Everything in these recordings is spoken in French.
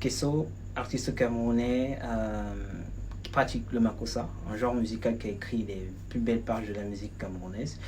Kesso, artiste camerounais qui pratique le makossa, un genre musical qui a écrit les plus belles pages de la musique camerounaise.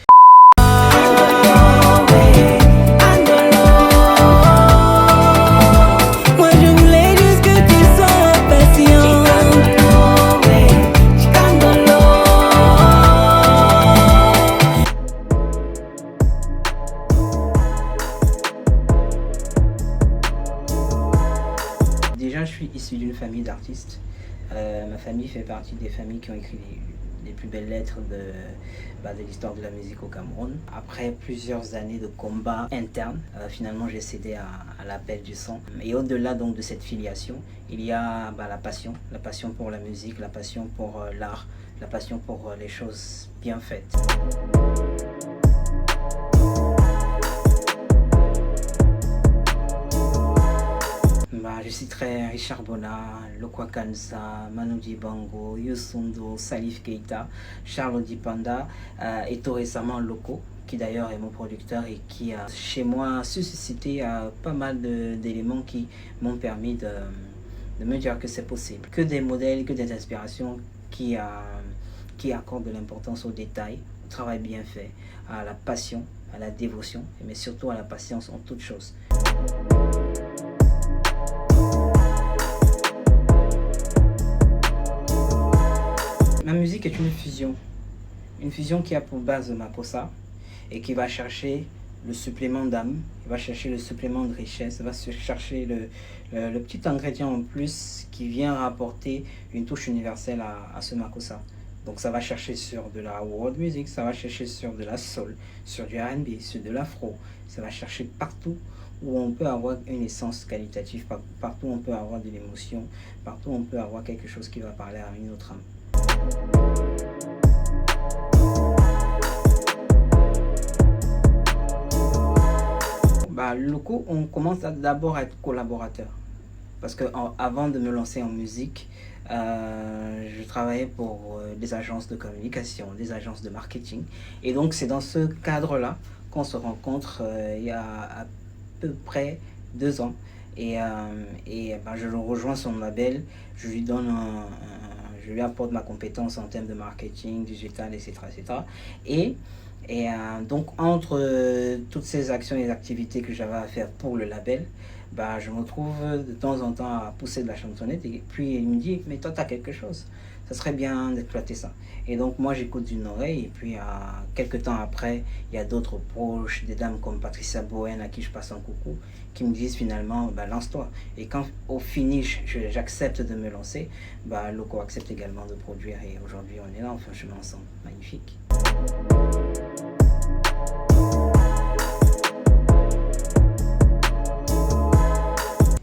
Déjà, je suis issu d'une famille d'artistes. Ma famille fait partie des familles qui ont écrit les plus belles lettres de l'histoire de la musique au Cameroun. Après plusieurs années de combats internes, finalement j'ai cédé à l'appel du sang. Et au-delà donc de cette filiation, il y a la passion pour la musique, la passion pour l'art, la passion pour les choses bien faites. Je citerai Richard Bona, Lokwa Kanza, Manu Dibango, Youssou N'Dour, Salif Keita, Charles Dipanda et tout récemment Loco, qui d'ailleurs est mon producteur et qui a chez moi suscité pas mal d'éléments qui m'ont permis de me dire que c'est possible. Que des modèles, que des inspirations qui accordent de l'importance aux détails, au travail bien fait, à la passion, à la dévotion, mais surtout à la patience en toutes choses. Ma musique est une fusion qui a pour base le makossa et qui va chercher le supplément d'âme, qui va chercher le supplément de richesse, va chercher le petit ingrédient en plus qui vient rapporter une touche universelle à ce makossa. Donc ça va chercher sur de la world music, ça va chercher sur de la soul, sur du R&B, sur de l'afro, ça va chercher partout où on peut avoir une essence qualitative, partout où on peut avoir de l'émotion, partout où on peut avoir quelque chose qui va parler à une autre âme. Loco, on commence d'abord à être collaborateur. Parce que avant de me lancer en musique, je travaillais pour des agences de communication, des agences de marketing. Et donc c'est dans ce cadre-là qu'on se rencontre il y a à peu près 2 ans. Et je le rejoins son label, je lui donne je lui apporte ma compétence en termes de marketing, digital, etc. etc. Donc, entre toutes ces actions et activités que j'avais à faire pour le label, je me trouve de temps en temps à pousser de la chansonnette. Et puis, il me dit, mais toi, tu as quelque chose. Ça serait bien d'exploiter ça. Et donc, moi, j'écoute d'une oreille. Et puis, quelques temps après, il y a d'autres proches, des dames comme Patricia Bowen, à qui je passe un coucou, qui me disent finalement, lance-toi. Et quand, au finish, j'accepte de me lancer, Loco accepte également de produire. Et aujourd'hui, on est là, on fait un chemin ensemble. Magnifique.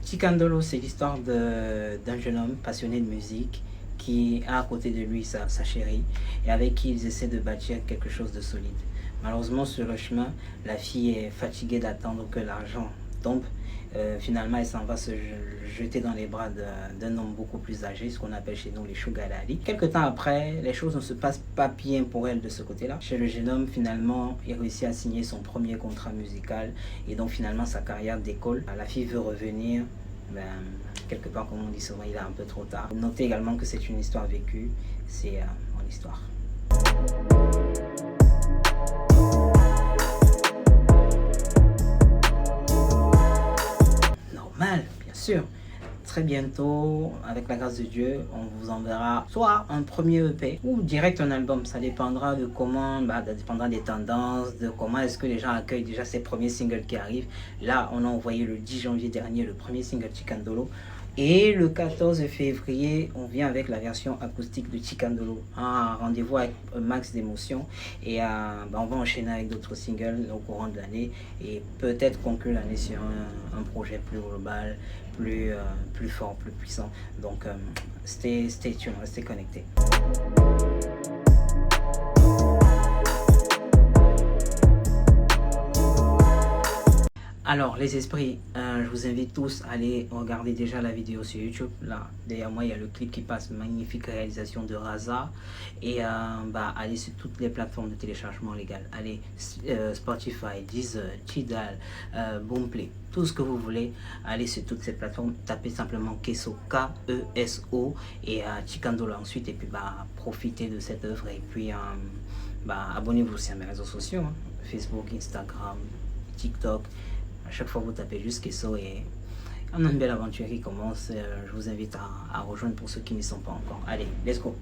Chikandolo, c'est l'histoire d'un jeune homme passionné de musique qui a à côté de lui sa chérie et avec qui ils essaient de bâtir quelque chose de solide. Malheureusement, sur le chemin, la fille est fatiguée d'attendre que l'argent tombe. Finalement, elle s'en va se jeter dans les bras d'un homme beaucoup plus âgé, ce qu'on appelle chez nous les sugar daddy. Quelques temps après, les choses ne se passent pas bien pour elle de ce côté-là. Chez le jeune homme, finalement, il réussit à signer son premier contrat musical et donc finalement sa carrière décolle. La fille veut revenir. Quelque part, comme on dit souvent, il est un peu trop tard. Notez également que c'est une histoire vécue, c'est mon histoire. Normal, bien sûr. Très bientôt, avec la grâce de Dieu, on vous enverra soit un premier EP ou direct un album. Ça dépendra de comment, ça dépendra des tendances, de comment est-ce que les gens accueillent déjà ces premiers singles qui arrivent. Là, on a envoyé le 10 janvier dernier le premier single Chikandolo. Et le 14 février, on vient avec la version acoustique de Chikandolo. Un rendez-vous avec un max d'émotions. Et on va enchaîner avec d'autres singles au courant de l'année. Et peut-être conclure l'année sur un projet plus global, plus fort, plus puissant. Donc, stay tuned, restez connectés. Alors, les esprits, je vous invite tous à aller regarder déjà la vidéo sur YouTube. Là, derrière moi, il y a le clip qui passe, magnifique réalisation de Raza. Et allez sur toutes les plateformes de téléchargement légal. Allez, Spotify, Deezer, Tidal, Boomplay, tout ce que vous voulez. Allez sur toutes ces plateformes, tapez simplement Keso, K-E-S-O, et Chikandola ensuite. Et puis, profitez de cette œuvre. Et puis, abonnez-vous aussi à mes réseaux sociaux, hein. Facebook, Instagram, TikTok. À chaque fois, vous tapez juste Keso et on a une belle aventure qui commence. Je vous invite à rejoindre pour ceux qui n'y sont pas encore. Allez, let's go!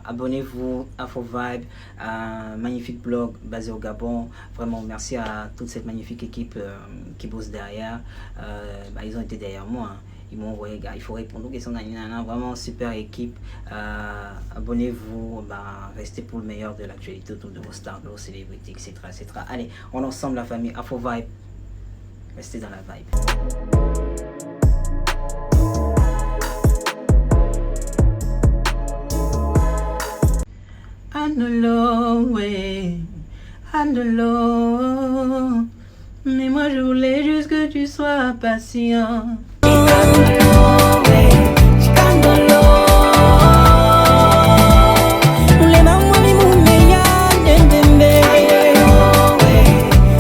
Abonnez-vous, Afrovibe, un magnifique blog basé au Gabon. Vraiment, merci à toute cette magnifique équipe qui bosse derrière. Ils ont été derrière moi, hein. Ils m'ont envoyé, gars, il faut répondre aux questions. Vraiment, super équipe. Abonnez-vous, restez pour le meilleur de l'actualité autour de vos stars, de vos célébrités, etc., etc. Allez, on est ensemble, la famille Afrovibe. Restez dans la vibe. On the long way, on the long. Mais moi je voulais juste que tu sois patient. On the long way.